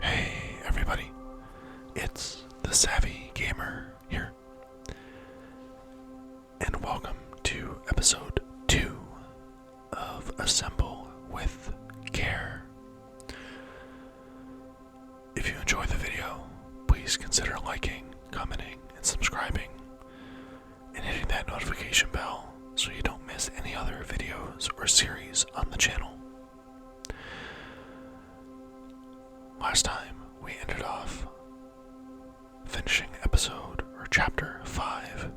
Hey everybody, it's the Savvy Gamer here, and welcome to episode 2 of Assemble with Care. If you enjoy the video, please consider liking, commenting, and subscribing, and hitting that notification bell so you don't miss any other videos or series on the channel. Last time, we ended off finishing episode or chapter 5.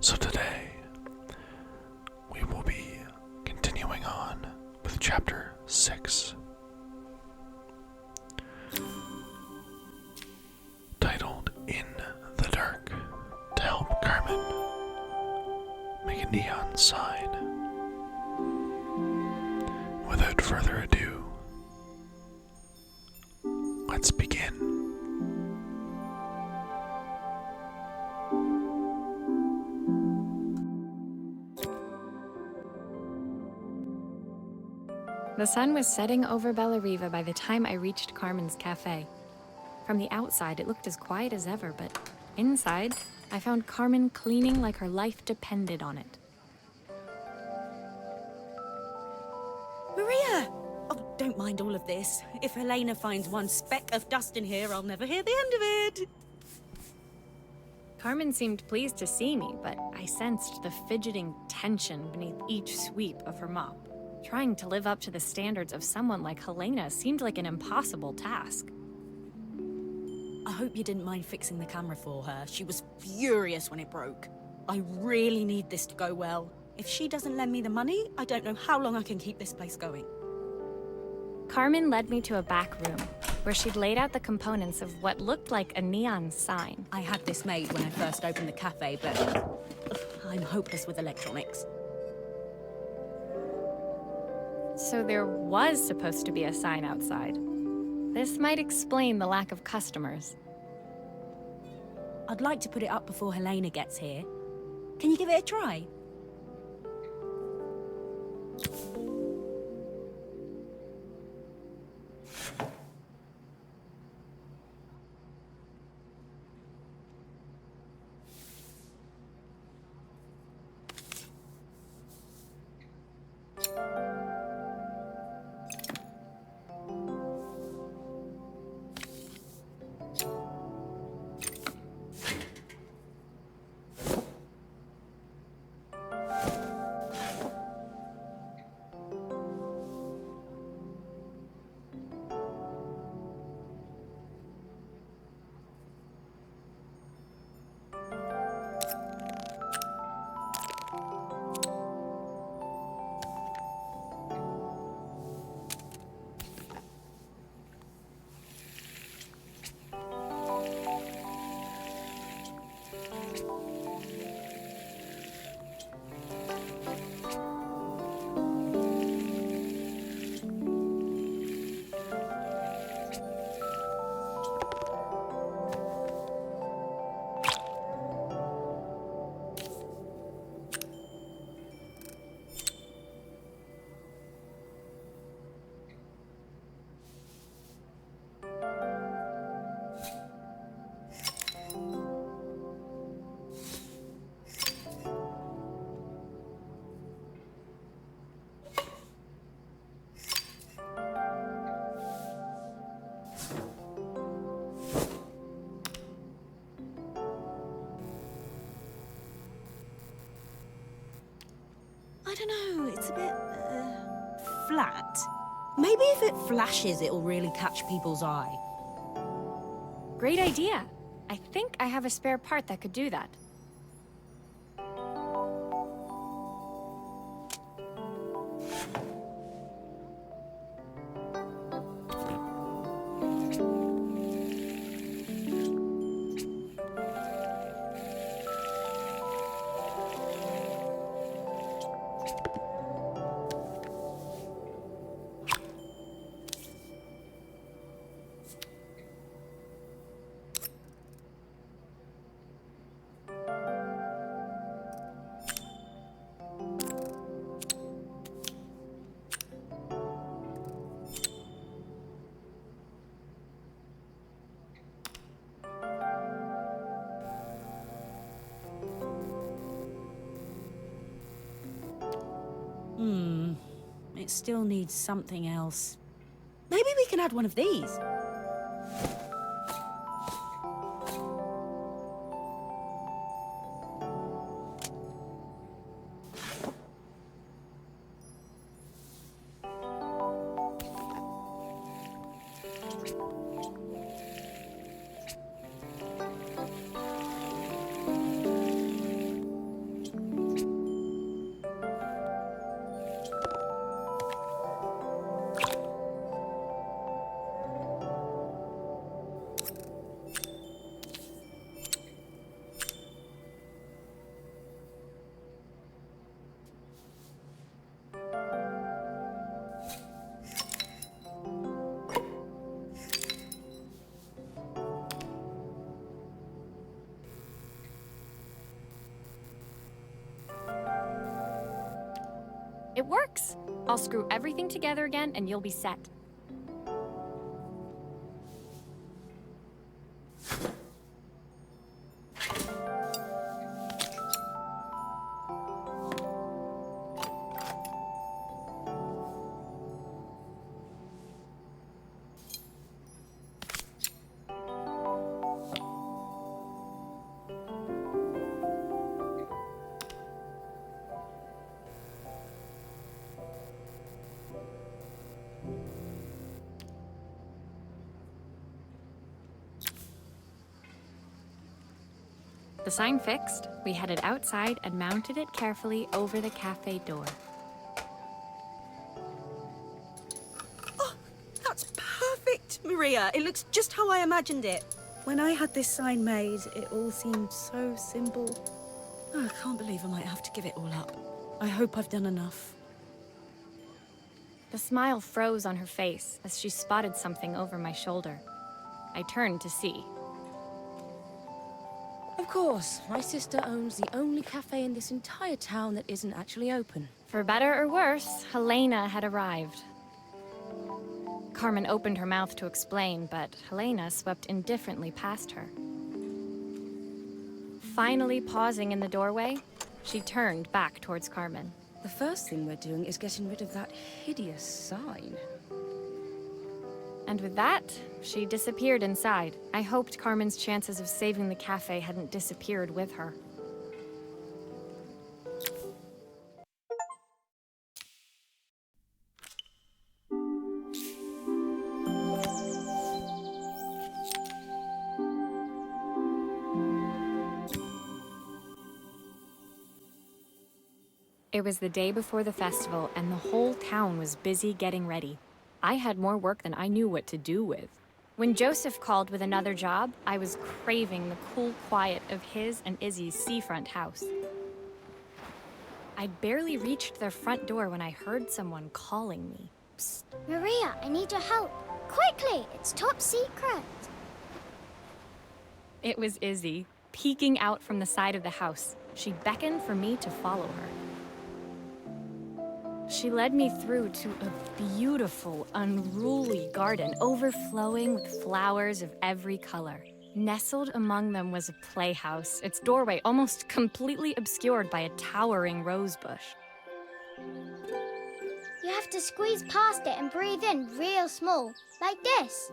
So today, we will be continuing on with chapter 6. Titled In the Dark, to help Carmen make a neon sign. Without further ado, let's begin. The sun was setting over Bellariva by the time I reached Carmen's cafe. From the outside, it looked as quiet as ever, but inside, I found Carmen cleaning like her life depended on it. Maria! Oh, don't mind all of this. If Helena finds one speck of dust in here, I'll never hear the end of it. Carmen seemed pleased to see me, but I sensed the fidgeting tension beneath each sweep of her mop. Trying to live up to the standards of someone like Helena seemed like an impossible task. I hope you didn't mind fixing the camera for her. She was furious when it broke. I really need this to go well. If she doesn't lend me the money, I don't know how long I can keep this place going. Carmen led me to a back room, where she'd laid out the components of what looked like a neon sign. I had this made when I first opened the cafe, but I'm hopeless with electronics. So there was supposed to be a sign outside. This might explain the lack of customers. I'd like to put it up before Helena gets here. Can you give it a try? I don't know, it's a bit, flat. Maybe if it flashes, it'll really catch people's eye. Great idea. I think I have a spare part that could do that. It still needs something else. Maybe we can add one of these. It works! I'll screw everything together again and you'll be set. The sign fixed, we headed outside and mounted it carefully over the cafe door. Oh, that's perfect, Maria. It looks just how I imagined it. When I had this sign made, it all seemed so simple. Oh, I can't believe I might have to give it all up. I hope I've done enough. The smile froze on her face as she spotted something over my shoulder. I turned to see. Of course, my sister owns the only cafe in this entire town that isn't actually open. For better or worse, Helena had arrived. Carmen opened her mouth to explain, but Helena swept indifferently past her. Finally pausing in the doorway, she turned back towards Carmen. The first thing we're doing is getting rid of that hideous sign. And with that, she disappeared inside. I hoped Carmen's chances of saving the cafe hadn't disappeared with her. It was the day before the festival, and the whole town was busy getting ready. I had more work than I knew what to do with. When Joseph called with another job, I was craving the cool quiet of his and Izzy's seafront house. I'd barely reached their front door when I heard someone calling me. Psst. Maria, I need your help. Quickly, it's top secret. It was Izzy, peeking out from the side of the house. She beckoned for me to follow her. She led me through to a beautiful, unruly garden overflowing with flowers of every color. Nestled among them was a playhouse, its doorway almost completely obscured by a towering rose bush. You have to squeeze past it and breathe in real small, like this.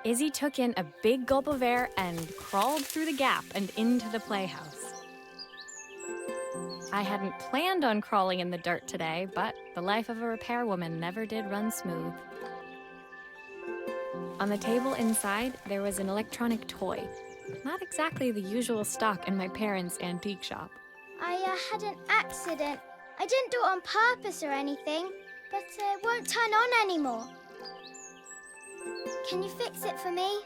Izzy took in a big gulp of air and crawled through the gap and into the playhouse. I hadn't planned on crawling in the dirt today, but the life of a repairwoman never did run smooth. On the table inside, there was an electronic toy. Not exactly the usual stock in my parents' antique shop. I had an accident. I didn't do it on purpose or anything, but it won't turn on anymore. Can you fix it for me?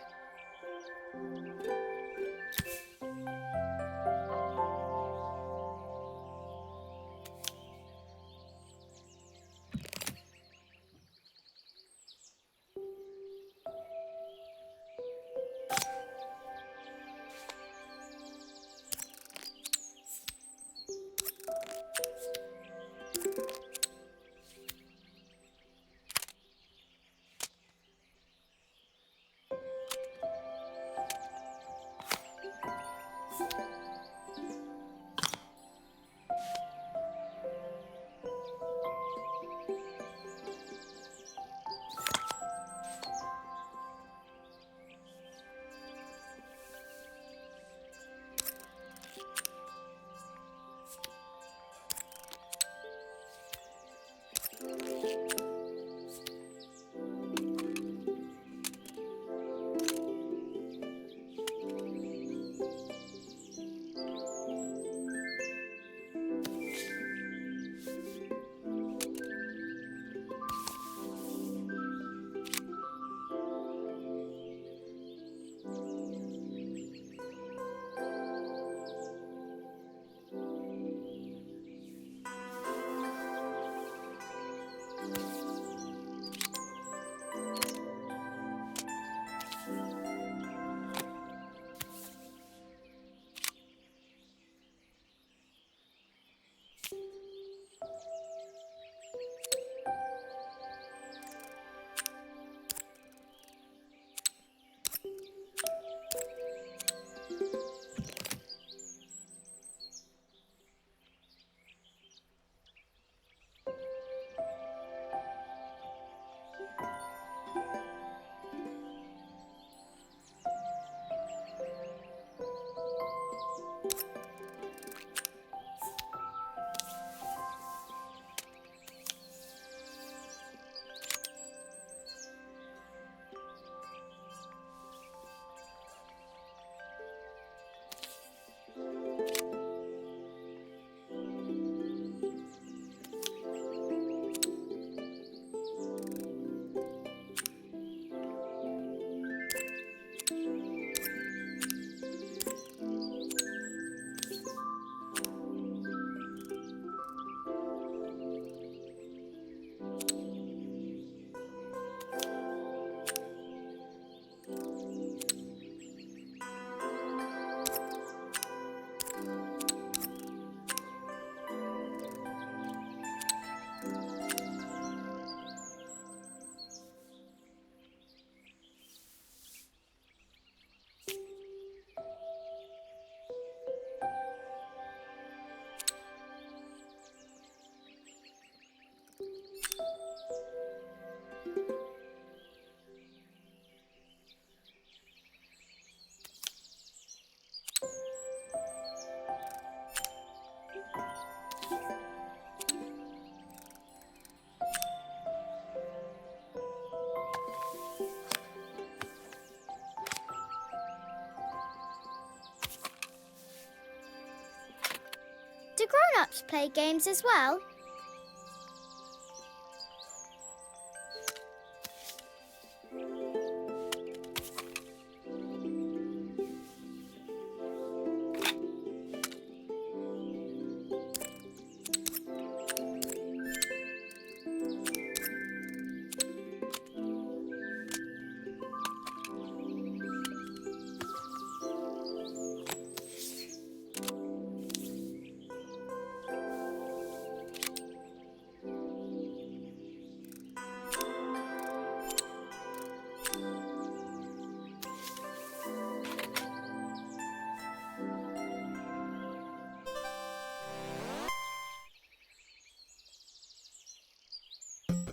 grown-ups play games as well?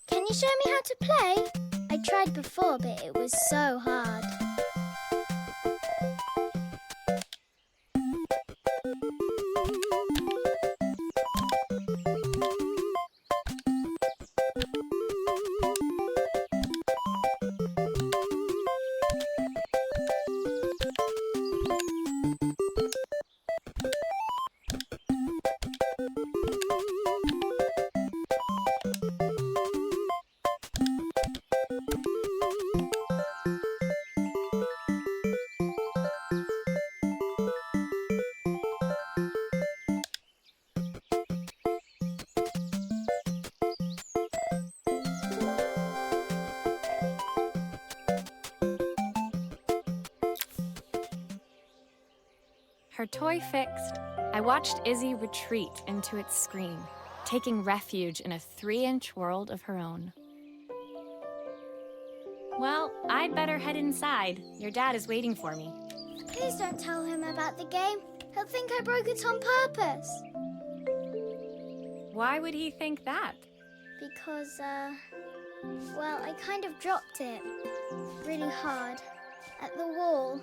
Can you show me how to play? I tried before, but it was so hard. Her toy fixed, I watched Izzy retreat into its screen, taking refuge in a 3-inch world of her own. Well, I'd better head inside. Your dad is waiting for me. Please don't tell him about the game. He'll think I broke it on purpose. Why would he think that? Because, well, I kind of dropped it really hard at the wall.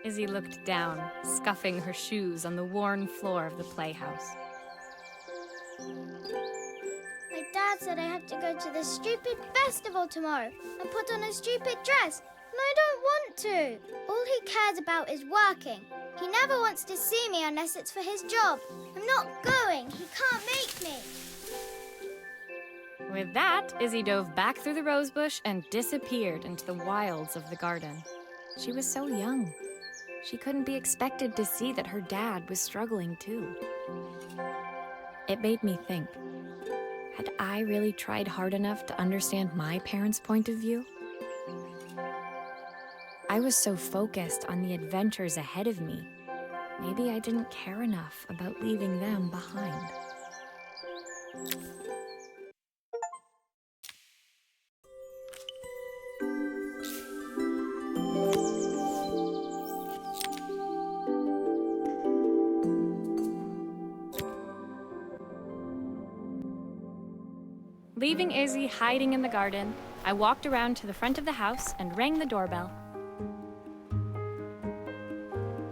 Izzy looked down, scuffing her shoes on the worn floor of the playhouse. My dad said I have to go to this stupid festival tomorrow and put on a stupid dress, and I don't want to. All he cares about is working. He never wants to see me unless it's for his job. I'm not going. He can't make me. With that, Izzy dove back through the rosebush and disappeared into the wilds of the garden. She was so young. She couldn't be expected to see that her dad was struggling too. It made me think, had I really tried hard enough to understand my parents' point of view? I was so focused on the adventures ahead of me, maybe I didn't care enough about leaving them behind. Leaving Izzy hiding in the garden, I walked around to the front of the house and rang the doorbell.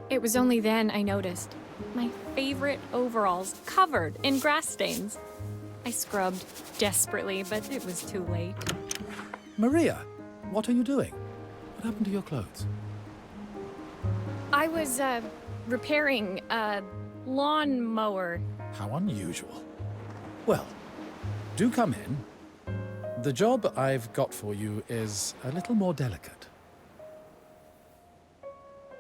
It was only then I noticed my favorite overalls covered in grass stains. I scrubbed desperately, but it was too late. Maria, what are you doing? What happened to your clothes? I was, repairing a lawnmower. How unusual. Well, do come in. The job I've got for you is a little more delicate.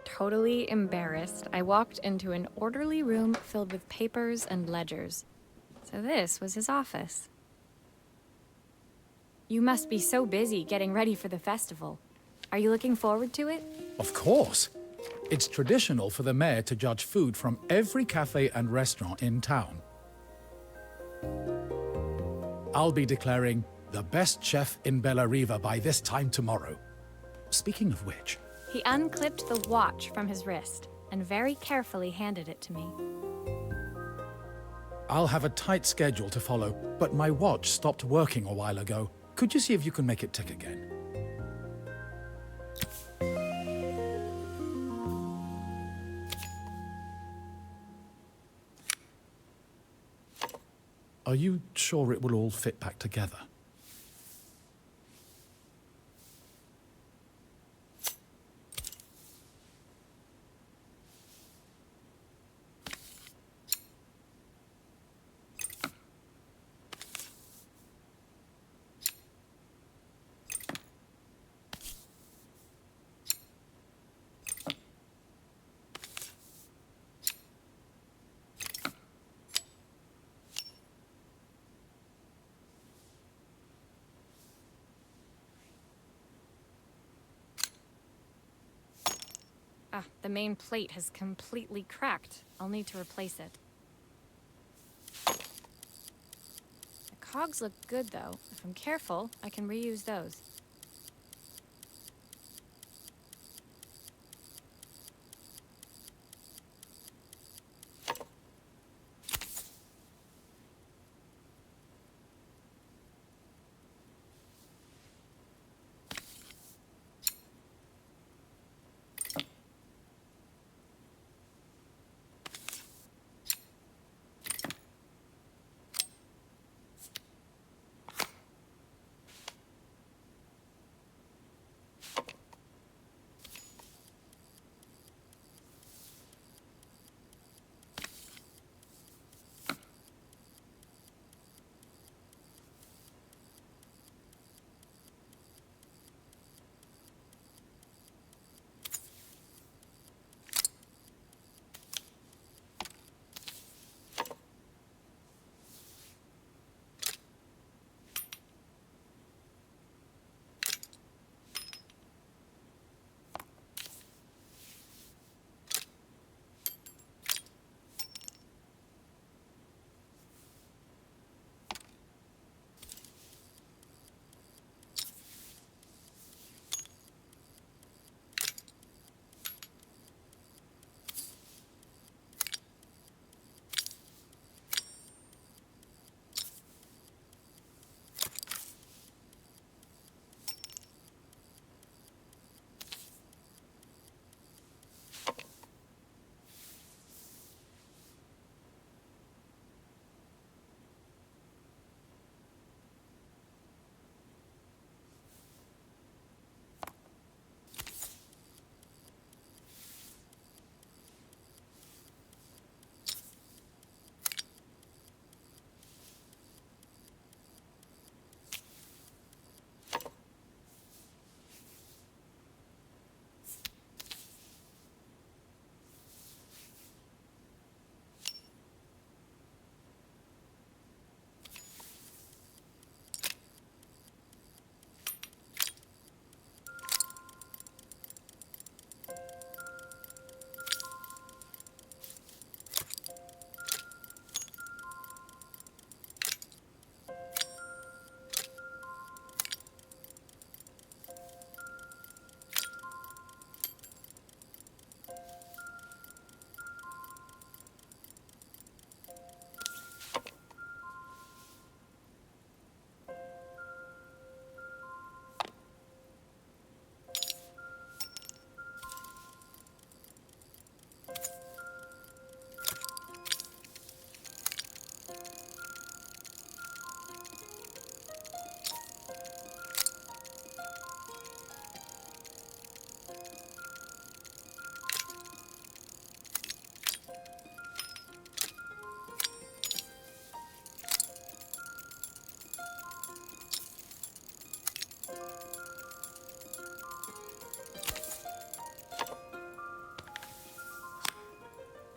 Totally embarrassed, I walked into an orderly room filled with papers and ledgers. So this was his office. You must be so busy getting ready for the festival. Are you looking forward to it? Of course. It's traditional for the mayor to judge food from every cafe and restaurant in town. I'll be declaring the best chef in Bellariva by this time tomorrow. Speaking of which... He unclipped the watch from his wrist and very carefully handed it to me. I'll have a tight schedule to follow, but my watch stopped working a while ago. Could you see if you can make it tick again? Are you sure it will all fit back together? Ah, the main plate has completely cracked. I'll need to replace it. The cogs look good, though. If I'm careful, I can reuse those.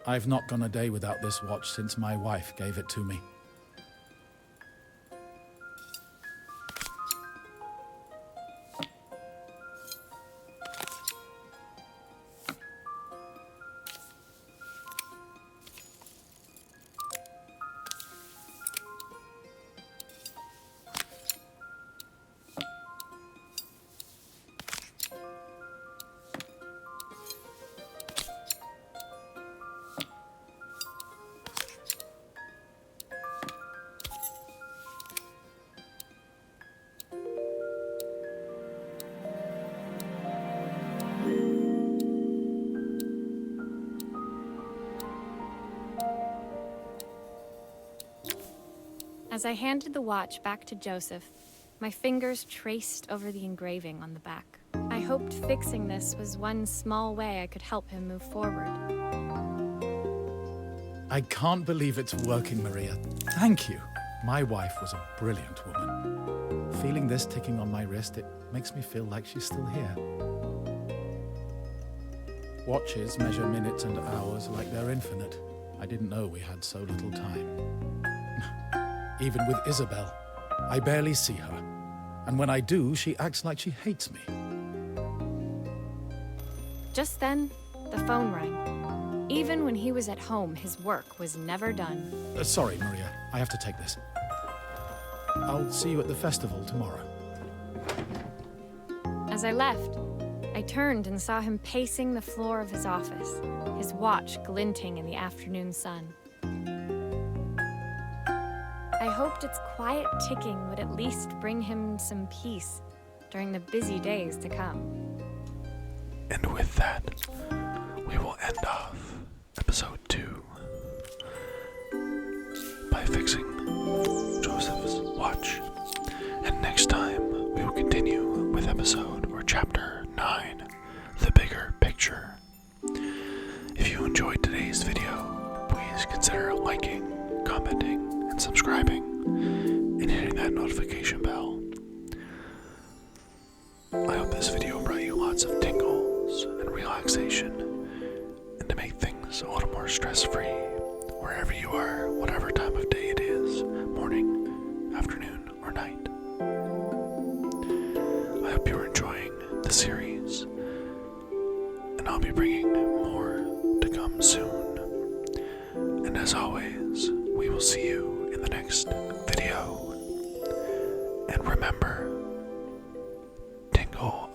I've not gone a day without this watch since my wife gave it to me. As I handed the watch back to Joseph, my fingers traced over the engraving on the back. I hoped fixing this was one small way I could help him move forward. I can't believe it's working, Maria. Thank you. My wife was a brilliant woman. Feeling this ticking on my wrist, it makes me feel like she's still here. Watches measure minutes and hours like they're infinite. I didn't know we had so little time. Even with Isabel, I barely see her. And when I do, she acts like she hates me. Just then, The phone rang. Even when he was at home, his work was never done. Sorry, Maria. I have to take this. I'll see you at the festival tomorrow. As I left, I turned and saw him pacing the floor of his office, his watch glinting in the afternoon sun. I hoped its quiet ticking would at least bring him some peace during the busy days to come. And with that, we will end off episode 2 by fixing Joseph's watch. And next time, we will continue with episode or chapter 9, The Bigger Picture. If you enjoyed today's video, please consider liking, commenting, and subscribing, and hitting that notification bell. I hope this video brought you lots of tingles and relaxation, and to make things a little more stress-free, wherever you are, whatever time of day it is, morning, afternoon, or night. I hope you're enjoying the series, and I'll be bringing more to come soon. And as always, we will see you in the next video. And remember, tingle